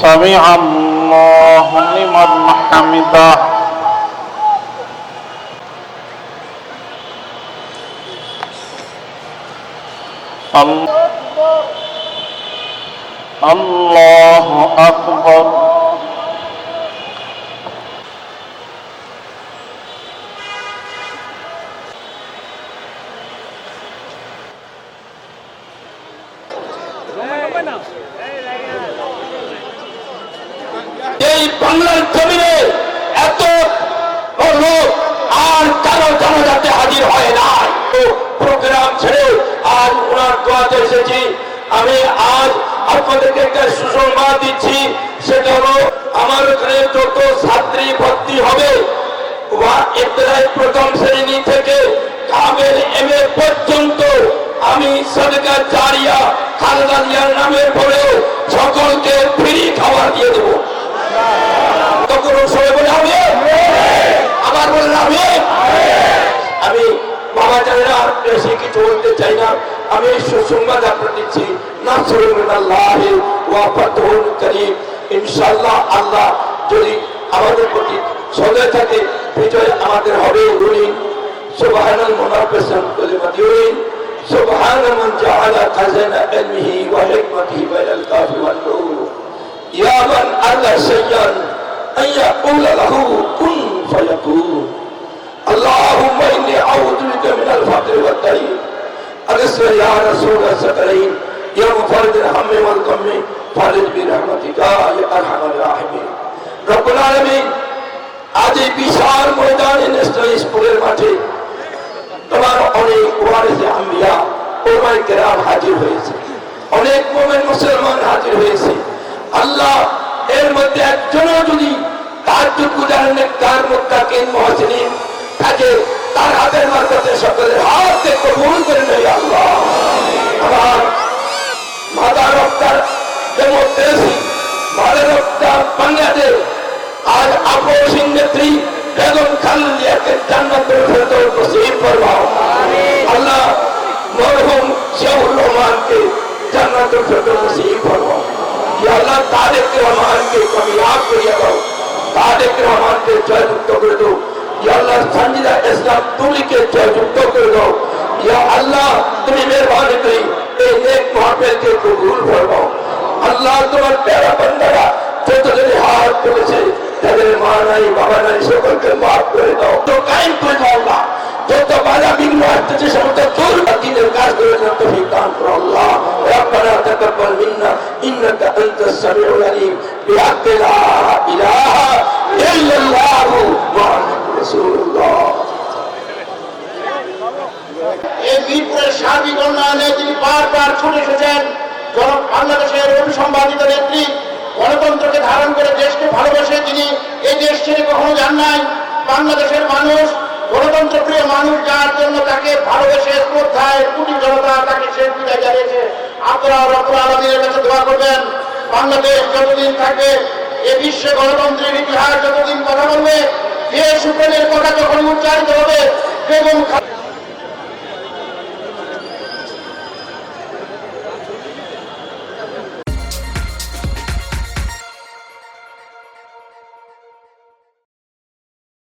سمع الله لمن حمده الله أكبر এই বাংলার জমিনে এত লোক আর কারো জানাজাতে হাজির হয় না। প্রোগ্রাম ছেড়ে আজ ওনার দোয়াতে এসেছি। আমি আজ আপনাদেরকে একটা সুসংবাদ দিচ্ছি, সেটা হলো আমার ওখানে যত ছাত্রী ভর্তি হবে ইবতদায়ী প্রথম শ্রেণী থেকে কামিল এমএ পর্যন্ত আমি সাদকা জারিয়া খালেদা জিয়ার নামের পরে সকলকে ফ্রি খাবার দিয়ে দেবো। তখন সবাই বলে আবার বললাম আমি বাবা জানি না, বেশি কিছু বলতে চাই না। আমি সুসংবাদ আপনার দিচ্ছি, ইনশাআল্লাহ আল্লাহ যদি আমাদের প্রতি সদয় থাকে বিজয় আমাদের হবে। সুবহানাল মুনাফিসান কালিমাতুন সুবহান মান জাআলা খাজানা ইলমিহি ওয়া হিকমাতিহি বাইনাল কাফি ওয়ান নূর ইয়া মান আল্লাহ শাইয়ান আইয়াকুল লাহু কুন ফায়াকুন। আল্লাহুম্মা ইন্নী আউযু বিকা মিনাল ফাকরি ওয়াদ দাইন আগসনা ইয়া রাসূলাস সাকারাইন ইয়া মুফারিজাল হাম্মি ওয়াল গাম্মি ফারিজ বিরহমাতিকা ইয়া আরহামার রাহিমিন। রব্বুল আলামিন, আজ এই বিশাল ময়দানে ন্যাশনাল স্কুলের মাঠে তোমার অনেক ওয়ারিসে আম্বিয়া ওলামায়ে কেরাম হাজির হয়েছে, অনেক মুমিন মুসলমান হাজির হয়েছে। আল্লাহ, এর মধ্যে একজনও যদি তাহাজ্জুদ গুজার নেককার মুত্তাকিন মুহসিনিন থাকে, তার হাতের মারফতে সকলের হাতকে কবুল করে নেয়। আল্লাহ, আমার মাতা রক্তার ডেমোক্রেসি ভারত রক্তার বাংলাদেশ আজ আপসীন নেত্রী বেগম খালেদাকে জান্নাতুল ফেরদৌস নসিব ফরমাও। আল্লাহ, মরহুম জিয়াউর রহমানকে জান্নাতুল ফেরদৌস নসিব ফরমাও। ইয়া আল্লাহ, তারেক রহমানকে কামিয়াব করিয়া দাও, তারেক রহমানকে জয়যুক্ত করে দাও। ইয়া আল্লাহ, সানজিদা ইসলাম তুলিকে জয়যুক্ত করে দাও। ইয়া আল্লাহ, তুমি মেহেরবানি করে এই নেক মাহফিলকে কবুল ফরমাও। আল্লাহ, তোমার প্যারা বান্দারা যতজনে হাত তুলেছে, তাদের মা নাই বাবা নাই, সকলকে মাফ করে দাও, তো কায়েম করে দাও। আল্লাহ, যত বাধা বিঘ্ন আসতেছে সমস্ত দূর দিনের কাজ করে দাও, তৌফিক দান করো। আল্লাহ, রব্বানা তাকাব্বাল মিন্না ইন্নাকা আনতাস সামিউল আলিম বিহাক্কি লা ইলাহা ইল্লাল্লাহু মুহাম্মাদুর রাসূলুল্লাহ। এই বীরপুরের সার্বিক উন্নয়নে তিনি বারবার ছুটে এসেছেন। বাংলাদেশের অভিসম্পাদিত নেত্রী, গণতন্ত্রকে ধারণ করে দেশকে ভালোবেসে তিনি এই দেশ ছেড়ে কখনো যান নাই। বাংলাদেশের মানুষ, গণতন্ত্র প্রিয় মানুষ, যার জন্য তাকে ভালোবেসে শ্রদ্ধায় কোটি জনতা তাকে শেষ বিদায় জানিয়েছে। আপনারা রব্বুল আলামিনের কাছে দোয়া করবেন, বাংলাদেশ যতদিন থাকবে, এ বিশ্বে গণতন্ত্রের ইতিহাস যতদিন কথা বলবে, দেশ প্রেমের কথা যখন উচ্চারিত হবে,